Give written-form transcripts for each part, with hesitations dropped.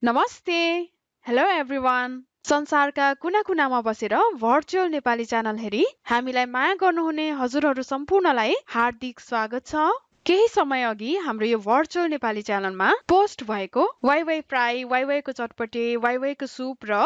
नमस्ते hello everyone संसारका कुना कुनामा बसेर भर्चुअल नेपाली च्यानल हेरी हामीलाई माया गर्नुहुने हजुरहरू सम्पूर्णलाई हार्दिक स्वागत छ केही समय अघि हाम्रो यो भर्चुअल नेपाली च्यानलमा पोस्ट भएको वाइ वाइ फ्राई वाइ वाइको चटपटे वाइ वाइको सुप र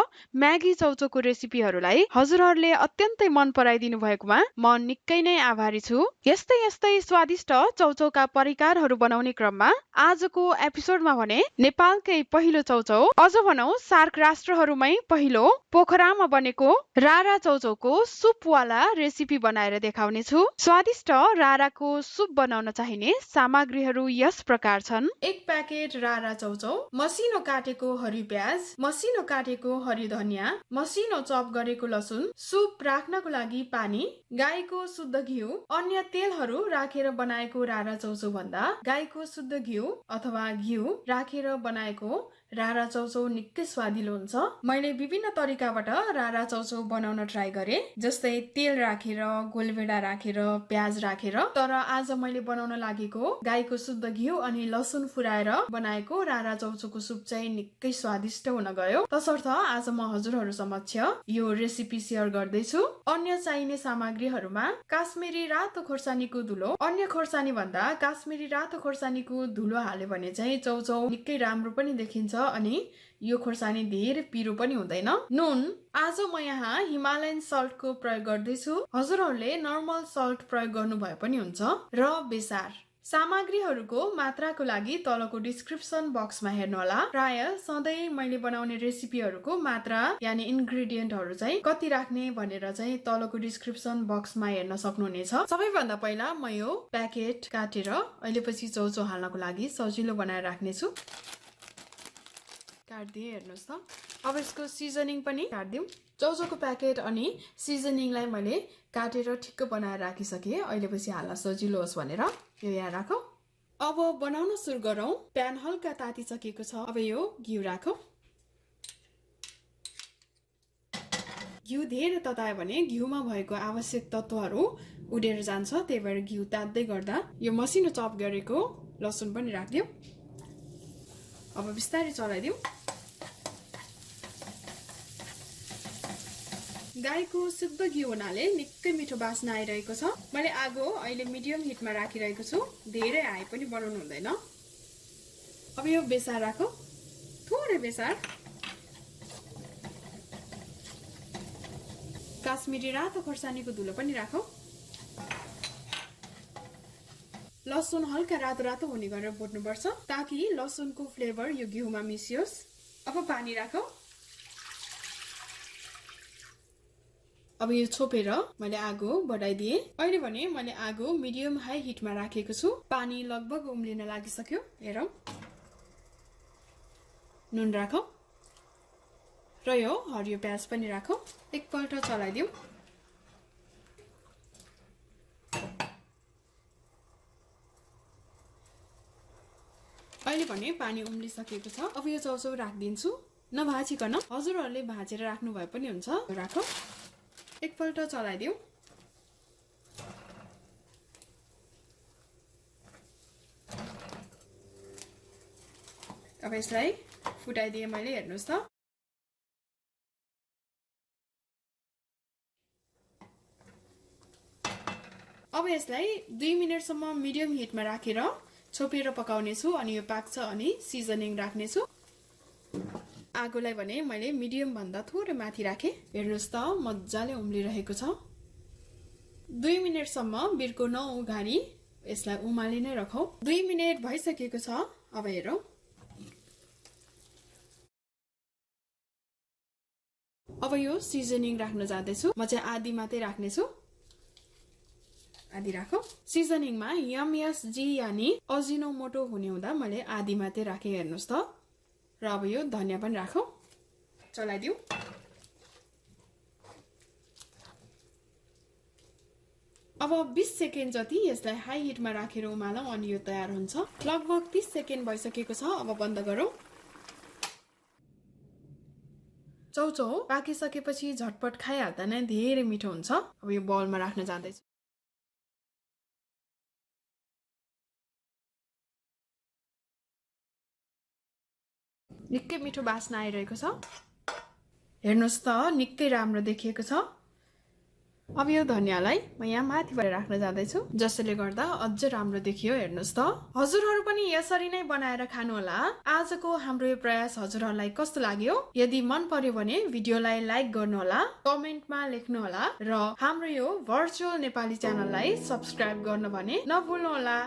म्यागी चौचौको रेसिपीहरूलाई हजुरहरूले अत्यन्तै मन पराइदिनु भएकोमा म निकै नै आभारी छु यस्तै यस्तै स्वादिष्ट चौचौका परिकारहरू बनाउने क्रममा आजको एपिसोडमा भने नेपालकै पहिलो चौचौ अझ भनौं सार्क राष्ट्रहरूमै पहिलो पोखरामा बनेको रारा चौचौको सुपवाला रेसिपी बनाएर देखाउने छु स्वादिष्ट राराको सुप बनाउन चाहिने सामग्रीहरू यस प्रकार छन् एक प्याकेट रारा चौचौ मसिनो काटेको हरियो प्याज मसिनो काटेको हरियो धनिया मसिनो चप गरेको लसुन सुप राख्नको लागि पानी गाईको शुद्ध घिउ अन्य तेलहरू राखेर बनाएको रारा चौचौ भन्दा गाईको शुद्ध घिउ अथवा घिउ राखेर बनाएको रारा चौचौ निकै स्वादिलो हुन्छ मैले विभिन्न तरिकाबाट रारा चौचौ बनाउन ट्राई गरे जस्तै तेल राखेर गोलभेडा राखेर प्याज राखेर तर आज मैले बनाउन लागेको गाईको शुद्ध घिउ अनि लसुन फुराएर बनाएको रारा चौचौको सुप चाहिँ निकै स्वादिष्ट हुन गयो तसर्थ आज म हजुरहरू समक्ष यो रेसिपी सेयर गर्दैछु अन्य चाहिने सामग्रीहरूमा काश्मिरी रातो खोर्सानीको धुलो अन्य खोर्सानी भन्दा काश्मिरी रातो खोर्सानीको धुलो हाल्यो भने चाहिँ चौचौ निकै राम्रो पनि देखिन्छ अनि यो खोर्सानी धेरै पिरो पनि हुँदैन नुन आज म यहाँ हिमालयन सल्टको प्रयोग गर्दैछु हजुरहरूले नर्मल सल्ट प्रयोग गर्नु भए पनि हुन्छ र बेसार सामग्रीहरूको मात्राको लागि तलको डिस्क्रिप्सन बक्समा हेर्नुहोला प्राय सधैँ मैले बनाउने रेसिपीहरूको मात्रा यानि इन्ग्रेडियन्टहरू चाहिँ कति राख्ने भनेर चाहिँ तलको डिस्क्रिप्सन बक्समा हेर्न सक्नुहुनेछ सबैभन्दा पहिला म यो प्याकेट काटेर अहिले पछि चौचौ हाल्नको लागि सजिलो बनाएर राख्नेछु काट्दिए हेर्नुहोस् त अब यसको सिजनिङ पनि काट्दिउँ चौचौको प्याकेट अनि सिजनिङलाई मैले काटेर ठिक्क बनाएर राखिसकेँ अहिले पछि हाल्न सजिलो होस् भनेर यो यहाँ राखौँ अब बनाउन सुरु गरौँ प्यान हल्का तातिसकेको छ अब यो घिउ राखौँ घिउ धेरै ततायो भने घिउमा भएको आवश्यक तत्त्वहरू उडेर जान्छ त्यही भएर घिउ तात्दै गर्दा यो मसिनो चप गरेको लसुन पनि राखिदिउँ अब बिस्तारै चलाइदिउँ गाईको शुद्ध घिउ हुनाले निकै मिठो बास्ना आइरहेको छ मैले आगो अहिले मिडियम हिटमा राखिरहेको छु धेरै हाई पनि बनाउनु हुँदैन अब यो बेसार राखौँ थोरै बेसार काश्मिरी रातो खोर्सानीको धुलो पनि राखौँ लसुन हल्का रातो रातो हुने गरेर भुट्नुपर्छ ताकि लसुनको फ्लेभर यो घिउमा मिसियोस् अब पानी राखौँ अब यो छोपेर मैले आगो बढाइदिए अहिले भने मैले आगो मिडियम हाई हिटमा राखेको छु पानी लगभग उम्लिन लागिसक्यो हेरौँ नुन राखौँ र यो हरियो प्याज पनि राखौँ एकपल्ट चलाइदिउँ अहिले भने पानी उम्लिसकेको छ अब यो चौचौ राखिदिन्छु नभाँचिकन हजुरहरूले भाँचेर राख्नु भए पनि हुन्छ राखौँ एकपल्ट चलाइदिउँ अब यसलाई फुटाइदिएँ मैले हेर्नुहोस् त अब यसलाई 2 मिनेटसम्म मिडियम हिटमा राखेर छोपेर पकाउने छु अनि यो पाक्छ अनि सिजनिङ राख्ने छु आगोलाई भने मैले मिडियम भन्दा थोरै माथि राखे हेर्नुहोस् त मजाले उम्लिरहेको छ 2 मिनेटसम्म बिर्को नउघारी यसलाई उमाली नै राखौँ 2 मिनेट भइसकेको छ अब हेरौँ अब यो सिजनिङ राख्न जाँदैछु म चाहिँ आधी मात्रै राख्नेछु आधी राखौँ सिजनिङमा एमएसजी यानि अजिनोमोटो हुने हुँदा मैले आधी मात्रै राखेँ हेर्नुहोस् त र अब यो धनिया पनि राखौँ चलाइदिउँ अब 20 सेकेन्ड जति यसलाई हाई हिटमा राखेर उमालौँ अनि यो तयार हुन्छ लगभग 30 सेकेन्ड भइसकेको छ अब बन्द गरौँ चौचौ पाकिसकेपछि झटपट खाइहाल्दा नै धेरै मिठो हुन्छ अब यो बाउलमा राख्न जाँदैछु निकै मिठो बास्ना आइरहेको छ। हेर्नुस् त निकै राम्रो देखिएको छ। अब यो धनियालाई म यहाँ माथिबाट राख्न जाँदैछु, जसले गर्दा अझ राम्रो देखियो। हेर्नुस् त हजुरहरू पनि यसरी नै बनाएर खानु होला। आजको हाम्रो यो प्रयास हजुरहरूलाई कस्तो लाग्यो? यदि मन पर्यो भने भिडियोलाई लाइक गर्नु होला, कमेन्टमा लेख्नु होला र हाम्रो यो भर्चुअल नेपाली च्यानललाई सब्स्क्राइब गर्न भने नभुल्नु होला।